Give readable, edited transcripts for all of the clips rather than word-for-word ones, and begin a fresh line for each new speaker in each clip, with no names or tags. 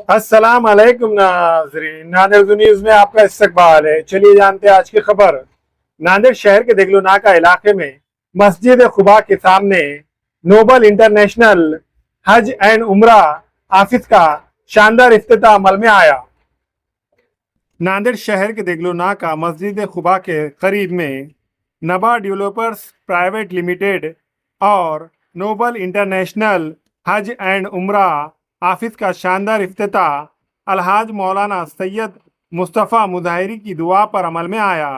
अस्सलाम अलैकुम नाज़रीन, नांदेड़ न्यूज़ में आपका इस्तकबाल है। चलिए जानते हैं आज की खबर। नांदेड़ शहर के देगलू नाका इलाके में मस्जिद खुबा के सामने नोबल इंटरनेशनल हज एंड उम्रा ऑफिस का शानदार इफ्तिताह अमल में आया। नांदेड़ शहर के देगलू नाका मस्जिद खुबा के करीब में नबा डेवलपर्स प्राइवेट लिमिटेड और नोबल इंटरनेशनल हज एंड उम्रा ऑफिस का शानदार इफ्तिताह अलहाज मौलाना सैयद मुस्तफ़ा मुजाहिरी की दुआ पर अमल में आया।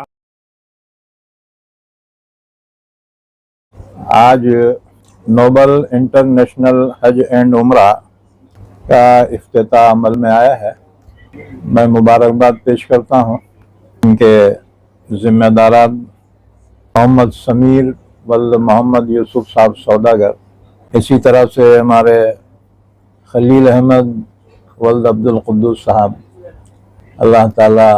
आज नोबल इंटरनेशनल हज एंड उम्रा का इफ्तिताह अमल में आया है। मैं मुबारकबाद पेश करता हूँ उनके ज़िम्मेदारान मोहम्मद समीर वल्द मोहम्मद यूसुफ साहब सौदागर, इसी तरह से हमारे खलील अहमद वल्द अब्दुल कुद्दूस साहब। अल्लाह ताला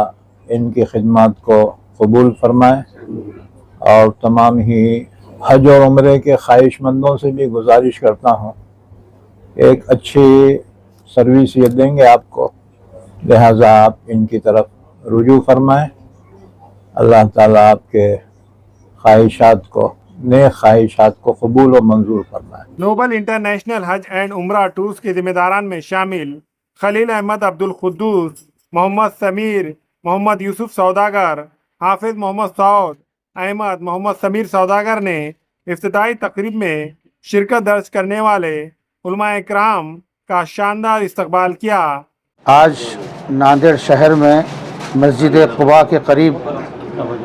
इनकी खिदमत को कबूल फरमाए और तमाम ही हज और उम्रे के ख्वाहिशमंदों से भी गुजारिश करता हूँ, एक अच्छी सर्विस ये देंगे आपको, लिहाजा आप इनकी तरफ रुजू फरमाएं। अल्लाह ताला आपके ख्वाहिशात को नेक ख्वाहिशात को कबूल और मंजूर फरमाए।
नोबल इंटरनेशनल हज एंड उम्रा टूर्स के जिम्मेदारान में शामिल खलील अहमद अब्दुल कुद्दूस, मोहम्मद समीर, मोहम्मद यूसुफ सौदागर, हाफिज मोहम्मद सऊद अहमद, मोहम्मद समीर सौदागर ने इफ्तिताई तकरीब में शिरकत दर्ज करने वाले उलमा इकराम का शानदार इस्तकबाल किया।
आज नांदेड़ शहर में मस्जिद खुबा के करीब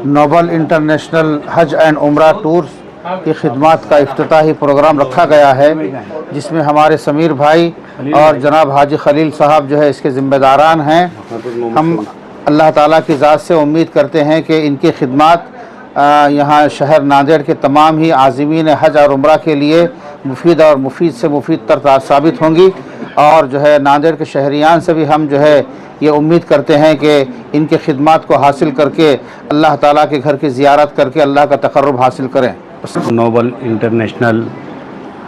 नोबल इंटरनेशनल हज एंड उम्रा टूर्स की खिदमत का इफ्तिताही प्रोग्राम रखा गया है, जिसमें हमारे समीर भाई और जनाब हाजी खलील साहब जो है इसके ज़िम्मेदारान हैं। हम अल्लाह ताला की ज़ात से उम्मीद करते हैं कि इनकी खिदमत यहाँ शहर नांदेड़ के तमाम ही आज़मीन हज और उम्रा के लिए मुफीद और मुफीद से मुफीद तर साबित होंगी, और जो है नांदेड़ के शहरियान से भी हम जो है ये उम्मीद करते हैं कि इनकी खिदमत को हासिल करके अल्लाह ताला के घर की ज़ियारत करके अल्लाह का तक़र्रुब हासिल करें।
नोबल इंटरनेशनल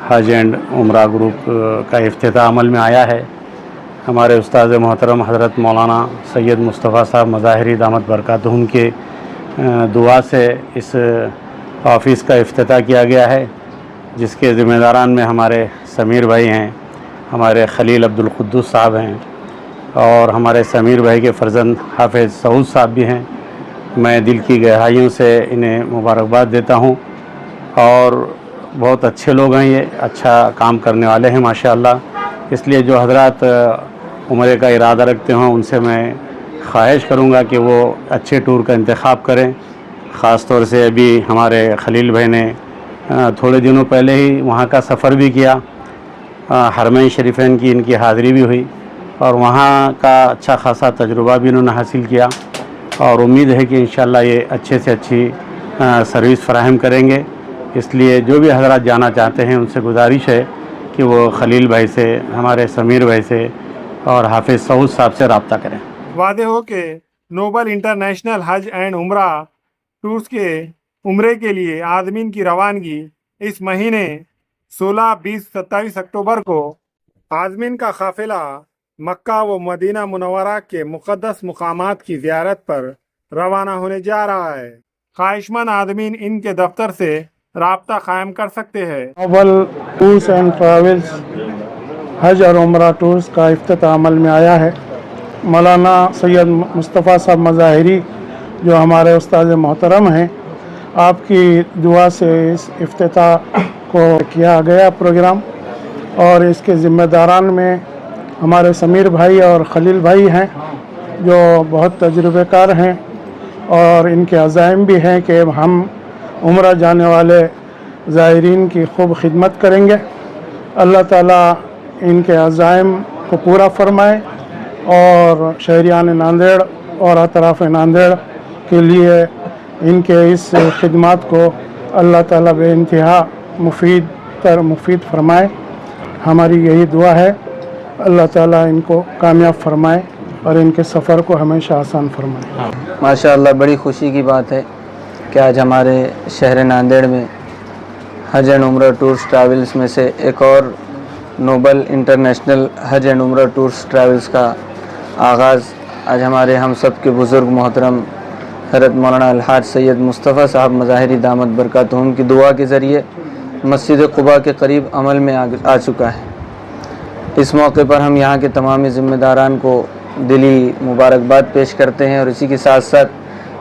हज एंड उम्रा ग्रुप का इफ्तिताह अमल में आया है। हमारे उस्ताद मोहतरम हज़रत मौलाना सैयद मुस्तफ़ा साहब मुजाहिरी दामत बरकातहुम के दुआ से इस ऑफ़िस का इफ्तिताह किया गया है, जिसके ज़िम्मेदारान में हमारे समीर भाई हैं, हमारे खलील अब्दुल कुद्दूस साहब हैं और हमारे समीर भाई के फ़र्जंद हाफिज़ सऊद साहब भी हैं। मैं दिल की गहराइयों से इन्हें मुबारकबाद देता हूँ और बहुत अच्छे लोग हैं, ये अच्छा काम करने वाले हैं माशाअल्लाह। इसलिए जो हज़रात उम्रे का इरादा रखते हों उनसे मैं ख्वाहिश करूँगा कि वो अच्छे टूर का इंतखाब करें। ख़ास तौर से अभी हमारे खलील भाई ने थोड़े दिनों पहले ही वहाँ का सफ़र भी किया, हरमैन शरीफैन की इनकी हाज़िरी भी हुई और वहाँ का अच्छा खासा तजुर्बा भी इन्होंने हासिल किया, और उम्मीद है कि इंशाअल्लाह ये अच्छे से अच्छी सर्विस फ़राहम करेंगे। इसलिए जो भी हज़रात जाना चाहते हैं उनसे गुजारिश है कि वो खलील भाई से, हमारे समीर भाई से और हाफिज़ सऊद साहब से रब्ता करें।
वादे हो कि नोबल इंटरनेशनल हज एंड उम्रा टूर्स के उम्रे के लिए आदमीन की रवानगी इस महीने 16, 20, 27 अक्टूबर को आदमीन का काफिला मक्का व मदीना मुनव्वरा के मुक़द्दस मुकामात की ज़ियारत पर रवाना होने जा रहा है। ख्वाहिशमंद आदमीन इनके दफ्तर से राब्ता कायम कर सकते हैं।
नोबल टूर्स एंड ट्रैवल्स हज और उम्रा टूर्स का इफ्तिताह अमल में आया है। मौलाना सैयद मुस्तफ़ा साहब मुजाहिरी जो हमारे उस्ताद मोहतरम हैं, आपकी दुआ से इस इफ्तिताह को किया गया प्रोग्राम, और इसके ज़िम्मेदारान में हमारे समीर भाई और खलील भाई हैं जो बहुत तजुर्बेकार हैं, और इनके अज़ाइम भी हैं कि हम उम्रा जाने वाले ज़ायरीन की खूब खिदमत करेंगे। अल्लाह ताला इनके अज़ाइम को पूरा फरमाए और शहरियान नांदेड़ और अतराफ़ नांदेड़ के लिए इनके इस खिदमत को अल्लाह ताला बेइंतहा मुफीद फरमाए। हमारी यही दुआ है, अल्लाह ताला इनको कामयाब फरमाए और इनके सफ़र को हमेशा आसान फरमाए।
माशाअल्लाह, बड़ी खुशी की बात है कि आज हमारे शहर नांदेड़ में हज एंड उम्रा टूर्स ट्रैवल्स में से एक और नोबल इंटरनेशनल हज एंड उम्रा टूर्स ट्रैवल्स का आगाज़ आज हमारे हम सब के बुज़ुर्ग मोहतरम हज़रत मौलाना अलहाज सैयद मुस्तफ़ा साहब मज़ाहिरी दामत बरकातुहुम की दुआ के ज़रिए मस्जिद क़ुबा के करीब अमल में आ चुका है। इस मौके पर हम यहाँ के तमाम ज़िम्मेदारान को दिली मुबारकबाद पेश करते हैं और इसी के साथ साथ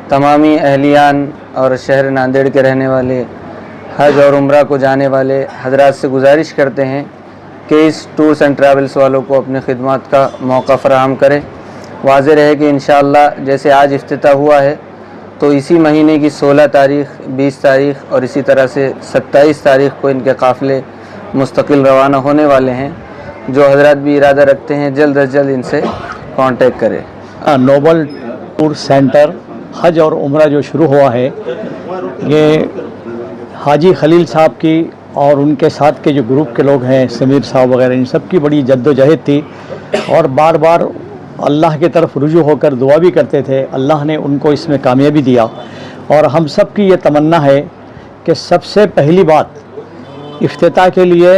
तमामी अहलियान और शहर नांदेड़ के रहने वाले हज और उम्रा को जाने वाले हजरात से गुजारिश करते हैं कि इस टूर्स एंड ट्रैवल्स वालों को अपने खिदमत का मौका फ़राहम करें। वाज़ेह रहे कि इंशाअल्लाह जैसे आज इफ्तिताह हुआ है तो इसी महीने की 16 तारीख़, 20 तारीख़ और इसी तरह से 27 तारीख़ को इनके काफ़िले मुस्तकिल रवाना होने वाले हैं। जो हजरात भी इरादा रखते हैं जल्द अज जल्द इनसे कांटेक्ट करें।
नोबल टूर सेंटर हज और उम्रा जो शुरू हुआ है, ये हाजी खलील साहब की और उनके साथ के जो ग्रुप के लोग हैं, समीर साहब वगैरह, इन सब की बड़ी जद्दोजहद थी और बार बार अल्लाह की तरफ रुजू होकर दुआ भी करते थे। अल्लाह ने उनको इसमें कामयाबी दिया और हम सब की ये तमन्ना है कि सबसे पहली बात इफ्तिताह के लिए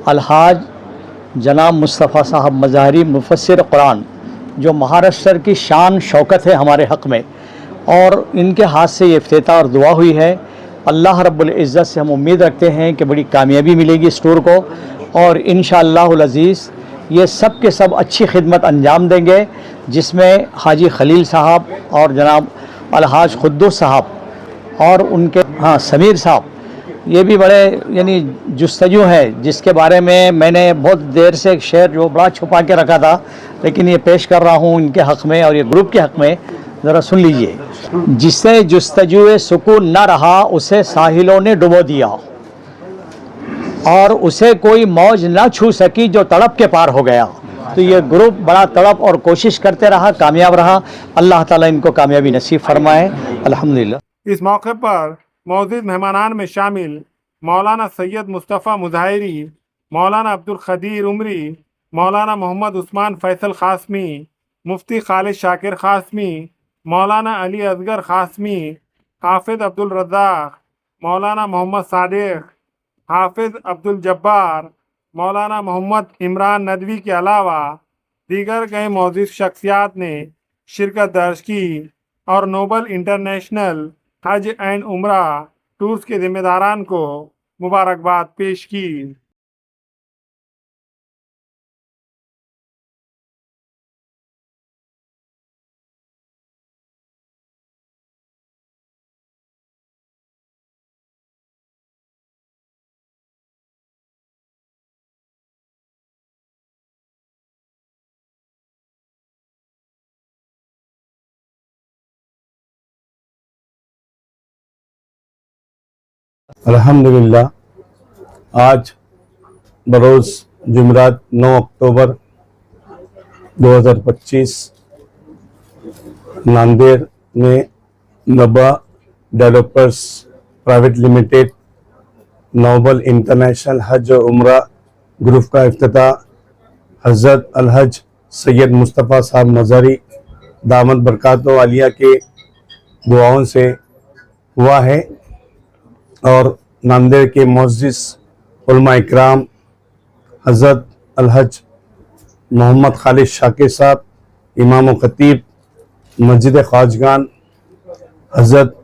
अलहाज जनाब मुस्तफ़ा साहब मज़ाहिरी मुफस्सिर कुरान, जो महाराष्ट्र की शान शौकत है हमारे हक़ में, और इनके हाथ से ये इफ्तिताह और दुआ हुई है। अल्लाह रब्बुल इज़्ज़त से हम उम्मीद रखते हैं कि बड़ी कामयाबी मिलेगी इस टूर को और इंशाअल्लाहुल अज़ीज़ ये सब के सब अच्छी खिदमत अंजाम देंगे, जिसमें हाजी खलील साहब और जनाब अलहाज खुद्दूस साहब और उनके समीर साहब, ये भी बड़े यानी जुस्तजू हैं, जिसके बारे में मैंने बहुत देर से एक शेर जो बड़ा छुपा के रखा था, लेकिन ये पेश कर रहा हूँ इनके हक़ में और ये ग्रुप के हक़ में। ज़रा सुन लीजिए। जिसे जुस्तजुए सुकून न रहा उसे साहिलों ने डुबो दिया और उसे कोई मौज न छू सकी जो तड़प के पार हो गया। तो ये ग्रुप बड़ा तड़प और कोशिश करते रहा, कामयाब रहा। अल्लाह ताला इनको कामयाबी नसीब फरमाए। अल्हम्दुलिल्लाह।
इस मौके पर मौजूद मेहमानान में शामिल मौलाना सैयद मुस्तफ़ा मुज़ाहिरी, मौलाना अब्दुल खदीर उमरी, मौलाना मोहम्मद उस्मान फैसल ख़ासमी, मुफ्ती खालिद शाकिर ख़ासमी, मौलाना अली असगर ख़ासमी, हाफिज़ अब्दुल रज़्ज़ाक़, मौलाना मोहम्मद सादिक़, हाफिज़ अब्दुल जब्बार, मौलाना मोहम्मद इमरान नदवी के अलावा दीगर कई मौजूद शख्सियात ने शिरकत दर्ज की और नोबल इंटरनेशनल हज एंड उम्रा टूर्स के ज़िम्मेदारान को मुबारकबाद पेश की।
अल्हम्दुलिल्लाह आज बरोज़ जुमरात 9 अक्टूबर 2025 नांदेड़ में Naba developers private limited noble international हज और उम्रा ग्रुप का इफ्तिताह हज़रत अलहज सैयद मुस्तफ़ा साहब मज़ाहिरी दामत बरकातुहु आलिया के दुआओं से हुआ है और नांदेड़ के मुअज़्ज़िज़ उलमा इकराम हज़रत अलहज मोहम्मद खालिद शाकिर साहब, इमाम व खतीब मस्जिद ख्वाजगान, हज़रत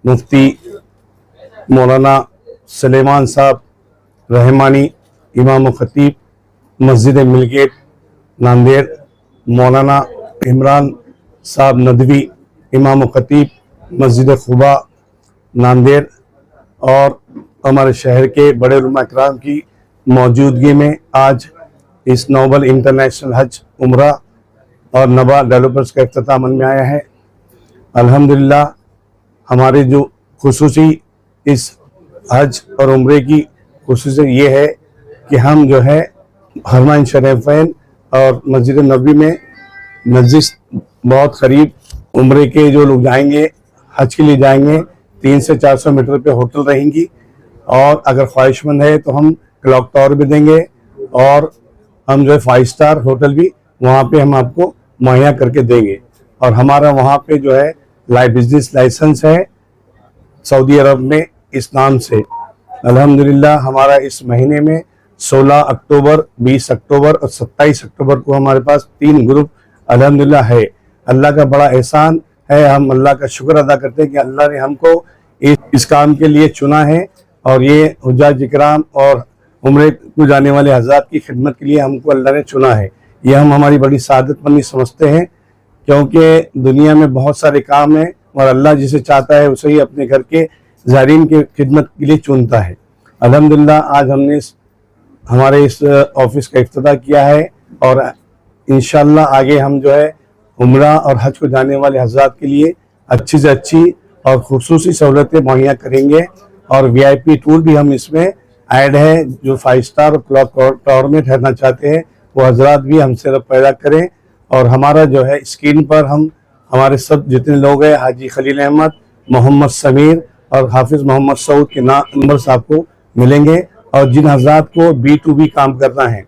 मुफ्ती मौलाना सलेमान साहब रहमानी, इमाम व खतीब मस्जिद मिलगेट नांदेड़, मौलाना इमरान साहब नदवी, इमाम व खतीब मस्जिद क़ुबा नांदेड़ और हमारे शहर के बड़े उलमा इकराम की मौजूदगी में आज इस नोबल इंटरनेशनल हज उम्रा और नबा डेवलपर्स का इफ्तिताह अमल में आया है। अल्हम्दुलिल्लाह हमारे जो खुसूसी इस हज और उम्रे की खुसूसियत ये है कि हम जो है हरमैन शरीफैन और मस्जिद नबवी में नज़दीक बहुत करीब उम्रे के जो लोग जाएंगे, हज के लिए जाएंगे, 300 से 400 मीटर पे होटल रहेंगी और अगर ख्वाहिशमंद है तो हम क्लॉक टावर भी देंगे और हम जो है 5 स्टार होटल भी वहाँ पे हम आपको मुहैया करके देंगे। और हमारा वहाँ पे जो है बिजनेस लाइसेंस है सऊदी अरब में इस नाम से। अल्हम्दुलिल्लाह हमारा इस महीने में 16 अक्टूबर, 20 अक्टूबर और 27 अक्टूबर को हमारे पास 3 ग्रुप अल्हम्दुलिल्लाह है। अल्लाह का बड़ा एहसान है, हम अल्लाह का शुक्र अदा करते हैं कि अल्लाह ने हमको इस काम के लिए चुना है और ये हुज्जाज इकराम और उम्रे को जाने वाले हज़रात की खिदमत के लिए हमको अल्लाह ने चुना है। ये हम हमारी बड़ी सादतमंदी समझते हैं, क्योंकि दुनिया में बहुत सारे काम हैं और अल्लाह जिसे चाहता है उसे ही अपने घर के ज़ायरीन की खिदमत के लिए चुनता है। अल्हम्दुलिल्लाह आज हमने हमारे इस ऑफिस का इफ्तिताह किया है और इंशाअल्लाह आगे हम जो है उम्रा और हज को जाने वाले हज़रात के लिए अच्छी से अच्छी और खुसूसी सहूलतें मुहैया करेंगे और VIP टूर भी हम इसमें ऐड है। जो 5 स्टार और क्लॉक टावर में ठहरना चाहते हैं वो हज़रात भी हमसे रब्त पैदा करें और हमारा जो है स्क्रीन पर हम हमारे सब जितने लोग हैं हाजी खलील अहमद, मोहम्मद समीर और हाफिज़ मोहम्मद सऊद के नंबर आपको मिलेंगे। और जिन हज़रात को B2B काम करना है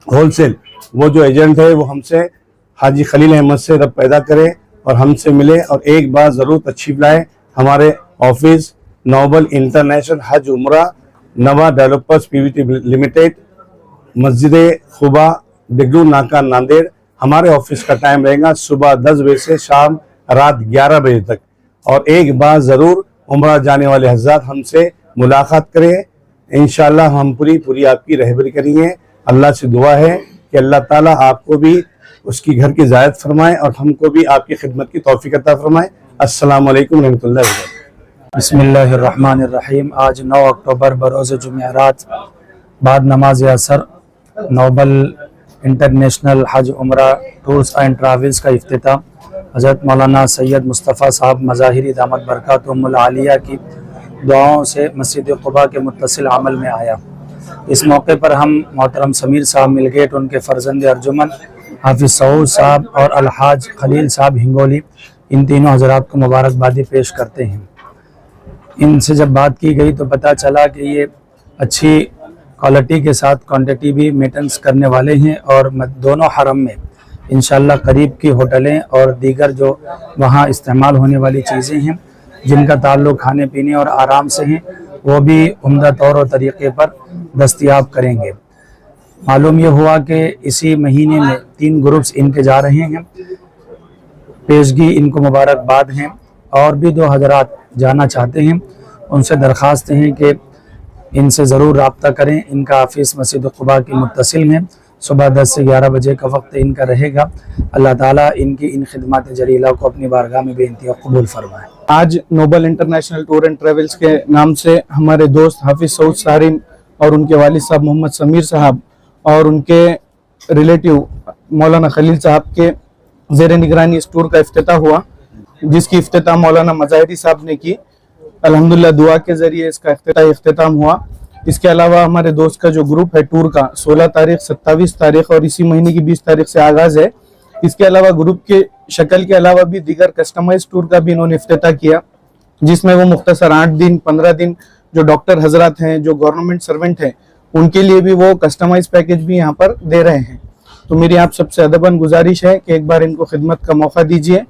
होलसेल, वो जो एजेंट है वो हमसे हाजी खलील अहमद से रब्त पैदा करे और हमसे मिले और एक बार ज़रूर तशरीफ लाए हमारे ऑफिस नोबल इंटरनेशनल हज उम्रा नवा डेवलपर्स PVT लिमिटेड, मस्जिद खुबा, डिगरू नाका, नांदेड़। हमारे ऑफिस का टाइम रहेगा सुबह 10 बजे से शाम रात 11 बजे तक। और एक बार ज़रूर उम्रा जाने वाले हज़रात हमसे मुलाकात करें, इंशाअल्लाह हम पूरी आपकी रहबरी करेंगे। अल्लाह से दुआ है कि अल्लाह ताला आपको भी उसकी घर की ज़ायद फरमाए और हमको भी आपकी खिदमत की तौफीक अता फरमाए। अस्सलाम वालेकुम रहमतुल्लाहि व बरकातहू।
बिस्मिल्लाहिर्रहमानिर्रहीम। आज 9 अक्टूबर बरोज़ जुमेरात बाद नमाज असर नोबल इंटरनेशनल हज उम्रा टूर्स एंड ट्रैवल्स का इफ्तिताह हज़रत मौलाना सैयद मुस्तफ़ा साहब मज़ाहिरी दामत बरकातुहुमुल आलिया की दुआओं से मस्जिद क़ुबा के मुत्तसिल अमल में आया। इस मौके पर हम मोहतरम समीर साहब मिलगेट, उनके फ़र्जंद अर्जुमन हाफिज़ सऊद साहब और अलहाज खलील साहब हिंगोली, इन तीनों हज़रात को मुबारकबादी पेश करते हैं। इनसे जब बात की गई तो पता चला कि ये अच्छी क्वालिटी के साथ क्वांटिटी भी मेंटेनेंस करने वाले हैं और दोनों हरम में इंशाअल्लाह करीब की होटलें और दीगर जो वहाँ इस्तेमाल होने वाली चीज़ें हैं जिनका ताल्लुक़ खाने पीने और आराम से हैं, वो भी उम्दा तौर और तरीक़े पर दस्तयाब करेंगे। मालूम ये हुआ कि इसी महीने में 3 ग्रुप्स इनके जा रहे हैं। पेशगी इनको मुबारकबाद हैं और भी 2 हज़रात जाना चाहते हैं, उनसे दरख्वास्त हैं कि इनसे ज़रूर रब्ता करें। इनका ऑफिस मस्जिद क़ुबा की मुत्तसिल में सुबह 10 से 11 बजे का वक्त इनका रहेगा। अल्लाह ताला इनकी इन खिदमत जलीला को अपनी बारगाह में बेइंतहा कबूल फरमाए।
आज noble international tour and travels के नाम से हमारे दोस्त हाफिज़ सऊद सारिम और उनके वालिद साहब मोहम्मद समीर साहब और उनके रिलेटिव मौलाना खलील साहब के ज़ेर निगरानी इस टूर का इफ्तिताह हुआ, जिसकी इफ्तिताह मौलाना मज़ाहिरी साहब ने की। अल्हम्दुलिल्लाह दुआ के ज़रिए इसका इख्तिताम हुआ। इसके अलावा हमारे दोस्त का जो ग्रुप है टूर का 16 तारीख, 27 तारीख और इसी महीने की 20 तारीख से आगाज़ है। इसके अलावा ग्रुप के शक्ल के अलावा भी दीगर कस्टमाइज टूर का भी इन्होंने इफ्तिताह किया, जिसमें वो मुख्तसर 8 दिन 15 दिन जो डॉक्टर हजरात हैं, जो गवर्नमेंट सर्वेंट हैं, उनके लिए भी वो कस्टमाइज पैकेज भी यहाँ पर दे रहे हैं। तो मेरी आप सबसे अदबन गुजारिश है कि एक बार इनको खिदमत का मौका दीजिए।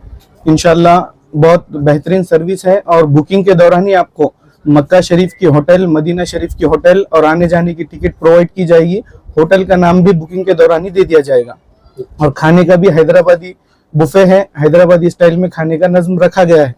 इंशाअल्लाह बहुत बेहतरीन सर्विस है और बुकिंग के दौरान ही आपको मक्का शरीफ की होटल, मदीना शरीफ की होटल और आने जाने की टिकट प्रोवाइड की जाएगी। होटल का नाम भी बुकिंग के दौरान ही दे दिया जाएगा और खाने का भी हैदराबादी बुफे है, हैदराबादी स्टाइल में खाने का नज़्म रखा गया है।